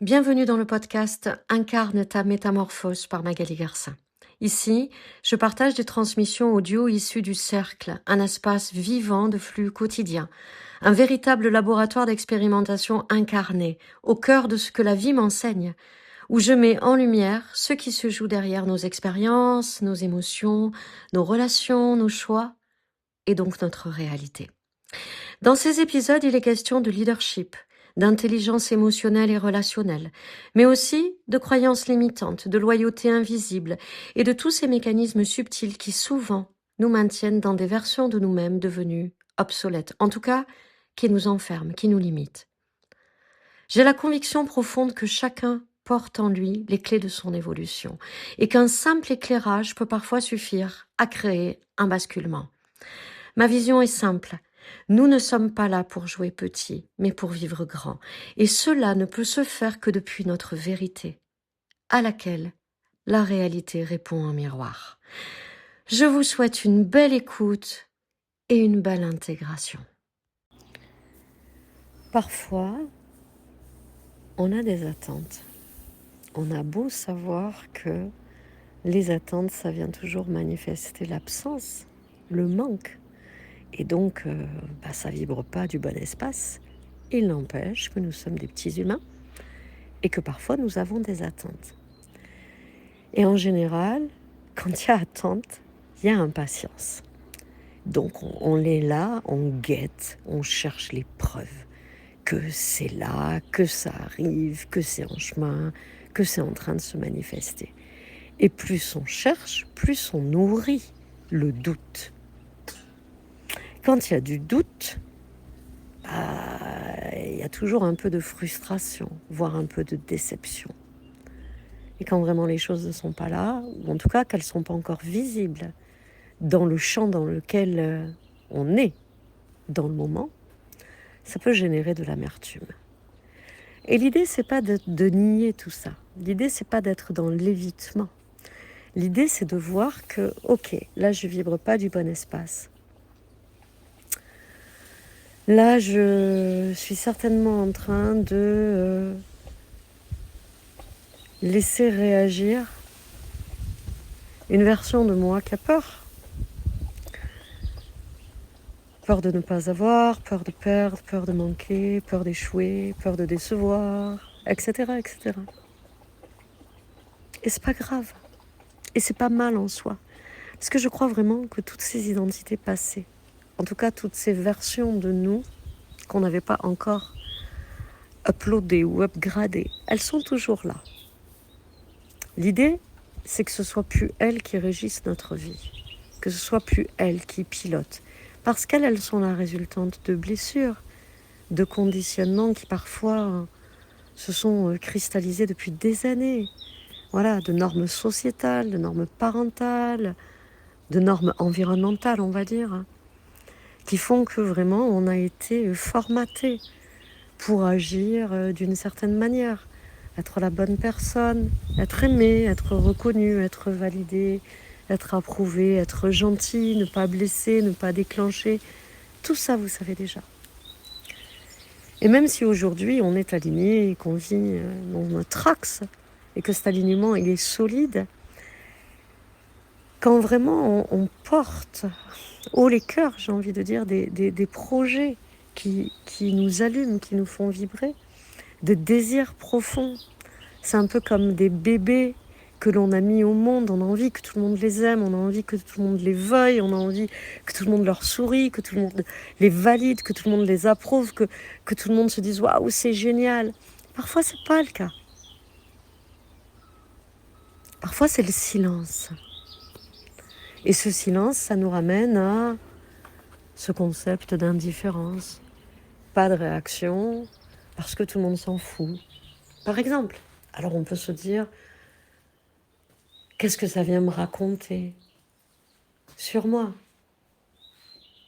Bienvenue dans le podcast Incarne ta métamorphose par Magali Garcin. Ici, je partage des transmissions audio issues du Cercle, un espace vivant de flux quotidien, un véritable laboratoire d'expérimentation incarné, au cœur de ce que la vie m'enseigne, où je mets en lumière ce qui se joue derrière nos expériences, nos émotions, nos relations, nos choix, et donc notre réalité. Dans ces épisodes, il est question de leadership, d'intelligence émotionnelle et relationnelle, mais aussi de croyances limitantes, de loyauté invisible et de tous ces mécanismes subtils qui souvent nous maintiennent dans des versions de nous-mêmes devenues obsolètes, en tout cas qui nous enferment, qui nous limitent. J'ai la conviction profonde que chacun porte en lui les clés de son évolution et qu'un simple éclairage peut parfois suffire à créer un basculement. Ma vision est simple. Nous ne sommes pas là pour jouer petit, mais pour vivre grand. Et cela ne peut se faire que depuis notre vérité, à laquelle la réalité répond en miroir. Je vous souhaite une belle écoute et une belle intégration. Parfois, on a des attentes. On a beau savoir que les attentes, ça vient toujours manifester l'absence, le manque. Et donc, ça vibre pas du bon espace. Il n'empêche que nous sommes des petits humains et que parfois nous avons des attentes. Et en général, quand il y a attente, il y a impatience. Donc on est là, on guette, on cherche les preuves que c'est là, que ça arrive, que c'est en chemin, que c'est en train de se manifester. Et plus on cherche, plus on nourrit le doute. Quand il y a du doute, il y a toujours un peu de frustration, voire un peu de déception. Et quand vraiment les choses ne sont pas là, ou en tout cas qu'elles ne sont pas encore visibles dans le champ dans lequel on est dans le moment, ça peut générer de l'amertume. Et l'idée, c'est pas de nier tout ça. L'idée, c'est pas d'être dans l'évitement. L'idée, c'est de voir que, ok, là, je vibre pas du bon espace. Là, je suis certainement en train de laisser réagir une version de moi qui a peur. Peur de ne pas avoir, peur de perdre, peur de manquer, peur d'échouer, peur de décevoir, etc., etc. Et c'est pas grave. Et c'est pas mal en soi. Parce que je crois vraiment que toutes ces identités passées, en tout cas toutes ces versions de nous qu'on n'avait pas encore uploadées ou upgradées, elles sont toujours là. L'idée, c'est que ce soit plus elles qui régissent notre vie, que ce soit plus elles qui pilotent, parce qu'elles sont la résultante de blessures, de conditionnements qui parfois se sont cristallisés depuis des années, voilà, de normes sociétales, de normes parentales, de normes environnementales, on va dire, qui font que vraiment on a été formaté pour agir d'une certaine manière, être la bonne personne, être aimé, être reconnu, être validé, être approuvé, être gentil, ne pas blesser, ne pas déclencher. Tout ça, vous savez déjà. Et même si aujourd'hui on est aligné et qu'on vit dans notre axe et que cet alignement il est solide, quand vraiment on porte haut les cœurs, j'ai envie de dire, des projets qui nous allument, qui nous font vibrer, de désirs profonds. C'est un peu comme des bébés que l'on a mis au monde, on a envie que tout le monde les aime, on a envie que tout le monde les veuille, on a envie que tout le monde leur sourie, que tout le monde les valide, que tout le monde les approuve, que tout le monde se dise « Waouh, c'est génial !» Parfois, c'est pas le cas. Parfois, c'est le silence. Et ce silence, ça nous ramène à ce concept d'indifférence. Pas de réaction, parce que tout le monde s'en fout. Par exemple, alors on peut se dire, qu'est-ce que ça vient me raconter sur moi?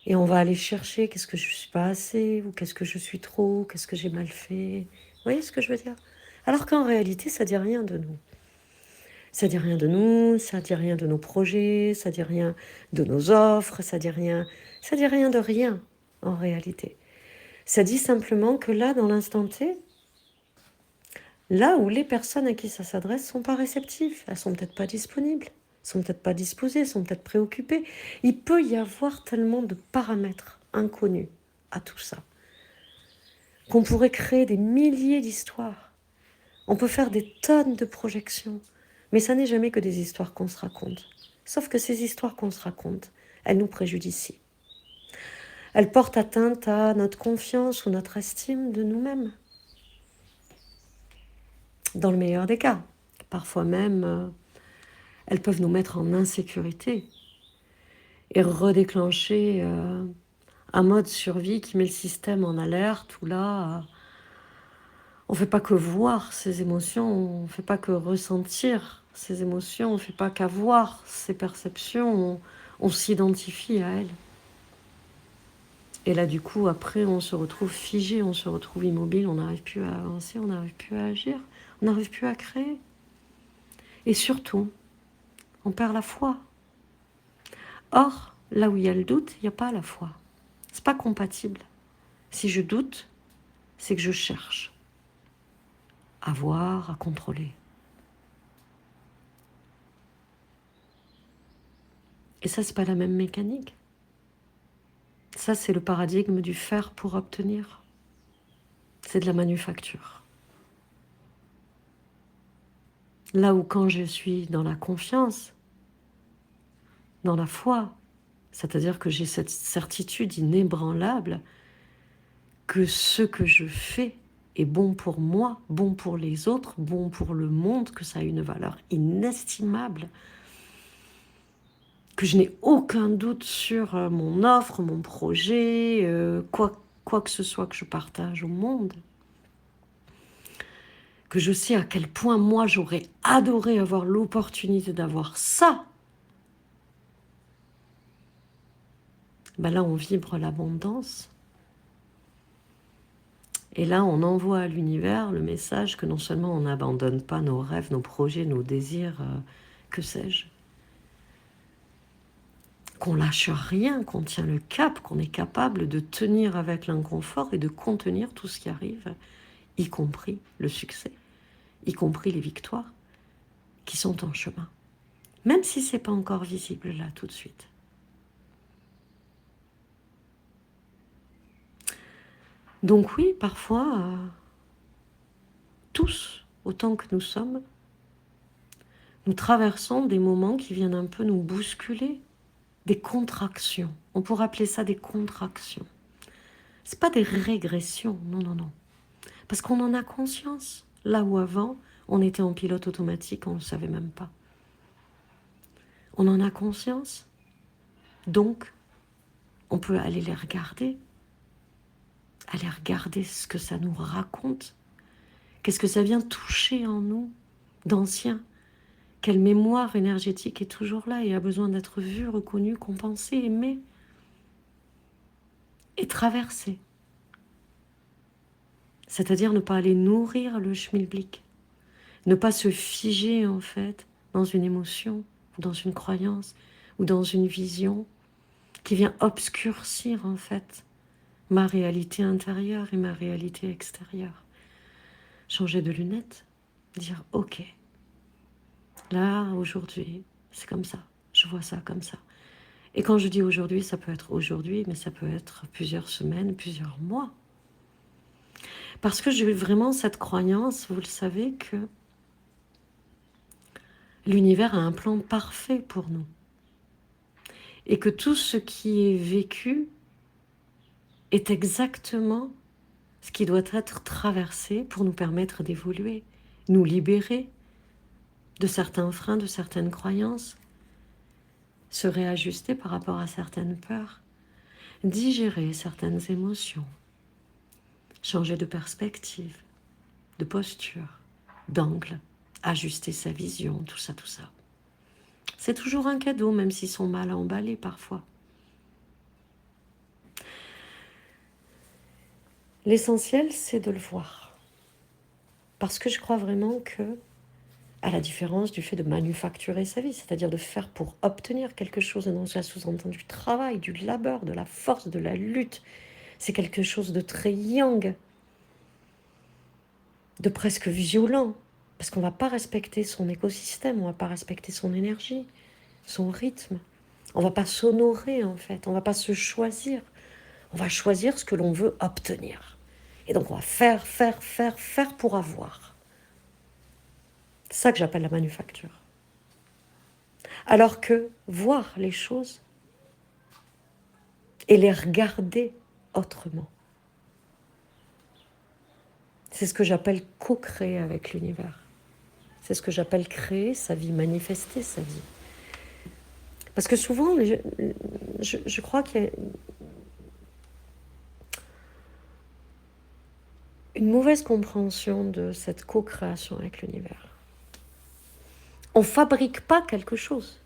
Et on va aller chercher, qu'est-ce que je suis pas assez, ou qu'est-ce que je suis trop, qu'est-ce que j'ai mal fait. Vous voyez ce que je veux dire? Alors qu'en réalité, ça dit rien de nous. Ça dit rien de nous, ça dit rien de nos projets, ça dit rien de nos offres, ça dit rien de rien en réalité. Ça dit simplement que là, dans l'instant T, Là où les personnes à qui ça s'adresse ne sont pas réceptives, elles sont peut-être pas disponibles, sont peut-être pas disposées, sont peut-être préoccupées. Il peut y avoir tellement de paramètres inconnus à tout ça, qu'on pourrait créer des milliers d'histoires. On peut faire des tonnes de projections, mais ça n'est jamais que des histoires qu'on se raconte. Sauf que ces histoires qu'on se raconte, elles nous préjudicient. Elles portent atteinte à notre confiance ou notre estime de nous-mêmes, dans le meilleur des cas. Parfois même, elles peuvent nous mettre en insécurité et redéclencher un mode survie qui met le système en alerte, où là, on ne fait pas que voir ces émotions, on ne fait pas que ressentir ces émotions, on ne fait pas qu'avoir ces perceptions, on s'identifie à elles. Et là, du coup, après, on se retrouve figé, on se retrouve immobile, on n'arrive plus à avancer, on n'arrive plus à agir, on n'arrive plus à créer. Et surtout, on perd la foi. Or, là où il y a le doute, il n'y a pas la foi. C'est pas compatible. Si je doute, c'est que je cherche à voir, à contrôler. Et ça, c'est pas la même mécanique. Ça, c'est le paradigme du faire pour obtenir. C'est de la manufacture. Là où quand je suis dans la confiance, dans la foi, c'est-à-dire que j'ai cette certitude inébranlable que ce que je fais est bon pour moi, bon pour les autres, bon pour le monde, que ça a une valeur inestimable, que je n'ai aucun doute sur mon offre, mon projet, quoi que ce soit que je partage au monde, que je sais à quel point moi j'aurais adoré avoir l'opportunité d'avoir ça, ben là on vibre l'abondance. Et là, on envoie à l'univers le message que non seulement on n'abandonne pas nos rêves, nos projets, nos désirs, que sais-je, qu'on lâche rien, qu'on tient le cap, qu'on est capable de tenir avec l'inconfort et de contenir tout ce qui arrive, y compris le succès, y compris les victoires qui sont en chemin. Même si ce n'est pas encore visible là tout de suite. Donc oui, parfois, tous, autant que nous sommes, nous traversons des moments qui viennent un peu nous bousculer, des contractions. On pourrait appeler ça des contractions. C'est pas des régressions, non, non, non. Parce qu'on en a conscience. Là où avant, on était en pilote automatique, on ne le savait même pas. On en a conscience. Donc, on peut aller les regarder. Aller regarder ce que ça nous raconte. Qu'est-ce que ça vient toucher en nous, d'ancien? Quelle mémoire énergétique est toujours là et a besoin d'être vue, reconnue, compensée, aimée et traversée. C'est-à-dire ne pas aller nourrir le schmilblick. Ne pas se figer en fait dans une émotion, ou dans une croyance, ou dans une vision qui vient obscurcir en fait ma réalité intérieure et ma réalité extérieure. Changer de lunettes, dire ok, là aujourd'hui c'est comme ça, je vois ça comme ça. Et quand je dis aujourd'hui, ça peut être aujourd'hui, mais ça peut être plusieurs semaines, plusieurs mois. Parce que j'ai vraiment cette croyance, vous le savez, que l'univers a un plan parfait pour nous. Et que tout ce qui est vécu est exactement ce qui doit être traversé pour nous permettre d'évoluer, nous libérer de certains freins, de certaines croyances, se réajuster par rapport à certaines peurs, digérer certaines émotions, changer de perspective, de posture, d'angle, ajuster sa vision, tout ça, tout ça. C'est toujours un cadeau, même s'ils sont mal emballés parfois. L'essentiel, c'est de le voir. Parce que je crois vraiment que, à la différence du fait de manufacturer sa vie, c'est-à-dire de faire pour obtenir quelque chose, dans un sous-entendu du travail, du labeur, de la force, de la lutte, c'est quelque chose de très yang. de presque violent, parce qu'on ne va pas respecter son écosystème, on ne va pas respecter son énergie, son rythme. On ne va pas s'honorer en fait, on ne va pas se choisir. On va choisir ce que l'on veut obtenir. Et donc on va faire pour avoir. C'est ça que j'appelle la manufacture. Alors que voir les choses et les regarder autrement, c'est ce que j'appelle co-créer avec l'univers. C'est ce que j'appelle créer sa vie, manifester sa vie. Parce que souvent, je crois qu'il y a une mauvaise compréhension de cette co-création avec l'univers. On ne fabrique pas quelque chose.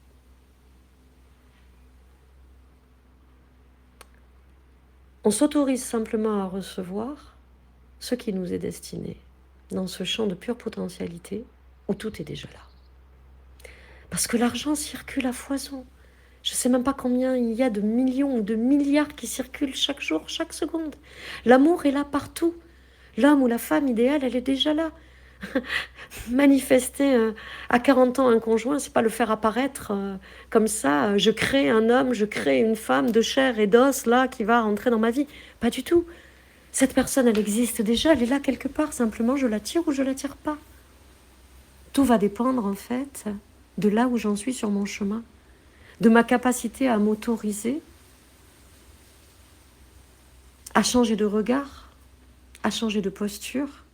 On s'autorise simplement à recevoir ce qui nous est destiné dans ce champ de pure potentialité où tout est déjà là. Parce que l'argent circule à foison. Je ne sais même pas combien il y a de millions ou de milliards qui circulent chaque jour, chaque seconde. L'amour est là partout. L'homme ou la femme idéale, elle est déjà là. Manifester à 40 ans un conjoint, c'est pas le faire apparaître comme ça. Je crée un homme, je crée une femme de chair et d'os là qui va rentrer dans ma vie. Pas du tout. Cette personne, elle existe déjà, elle est là quelque part. Simplement, je la tire ou je la tire pas. Tout va dépendre en fait de là où j'en suis sur mon chemin, de ma capacité à m'autoriser, à changer de regard, à changer de posture.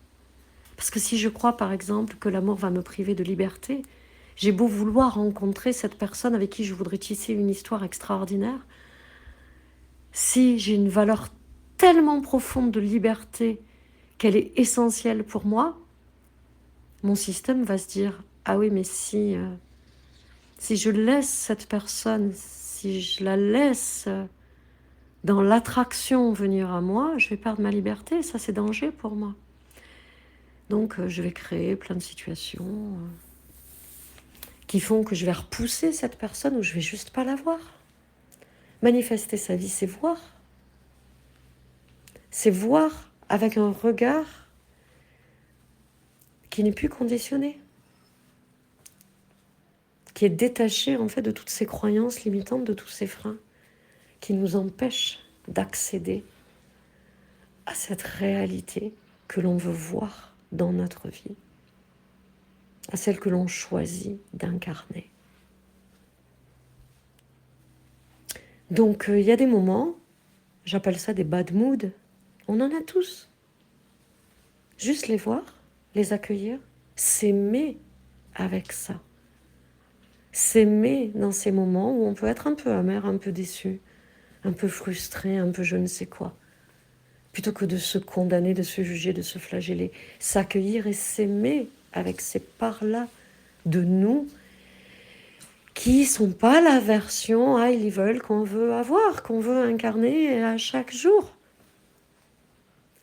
Parce que si je crois par exemple que l'amour va me priver de liberté, j'ai beau vouloir rencontrer cette personne avec qui je voudrais tisser une histoire extraordinaire, si j'ai une valeur tellement profonde de liberté qu'elle est essentielle pour moi, mon système va se dire « Ah oui, mais si je laisse cette personne, si je la laisse dans l'attraction venir à moi, je vais perdre ma liberté, ça c'est danger pour moi. » Donc je vais créer plein de situations qui font que je vais repousser cette personne ou je vais juste pas la voir. Manifester sa vie, c'est voir. C'est voir avec un regard qui n'est plus conditionné, qui est détaché en fait de toutes ces croyances limitantes, de tous ces freins qui nous empêchent d'accéder à cette réalité que l'on veut voir dans notre vie, à celle que l'on choisit d'incarner. Donc il y a des moments, j'appelle ça des bad moods, on en a tous. Juste les voir, les accueillir, s'aimer avec ça. S'aimer dans ces moments où on peut être un peu amer, un peu déçu, un peu frustré, un peu je ne sais quoi. Plutôt que de se condamner, de se juger, de se flageller. S'accueillir et s'aimer avec ces parts-là de nous qui ne sont pas la version high level qu'on veut avoir, qu'on veut incarner à chaque jour,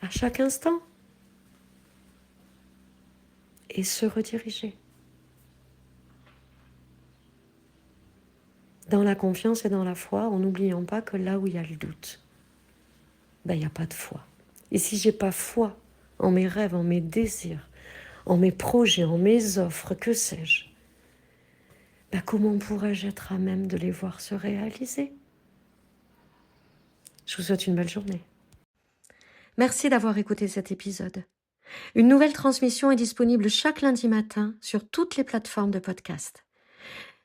à chaque instant. Et se rediriger. Dans la confiance et dans la foi, en n'oubliant pas que là où il y a le doute, il n'y a pas de foi. Et si j'ai pas foi en mes rêves, en mes désirs, en mes projets, en mes offres, que sais-je, comment pourrais-je être à même de les voir se réaliser? Je vous souhaite une belle journée. Merci d'avoir écouté cet épisode. Une nouvelle transmission est disponible chaque lundi matin sur toutes les plateformes de podcast.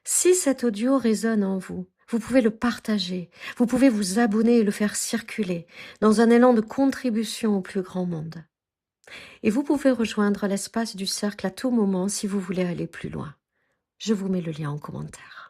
Si cet audio résonne en vous, vous pouvez le partager, vous pouvez vous abonner et le faire circuler dans un élan de contribution au plus grand monde. Et vous pouvez rejoindre l'espace du cercle à tout moment si vous voulez aller plus loin. Je vous mets le lien en commentaire.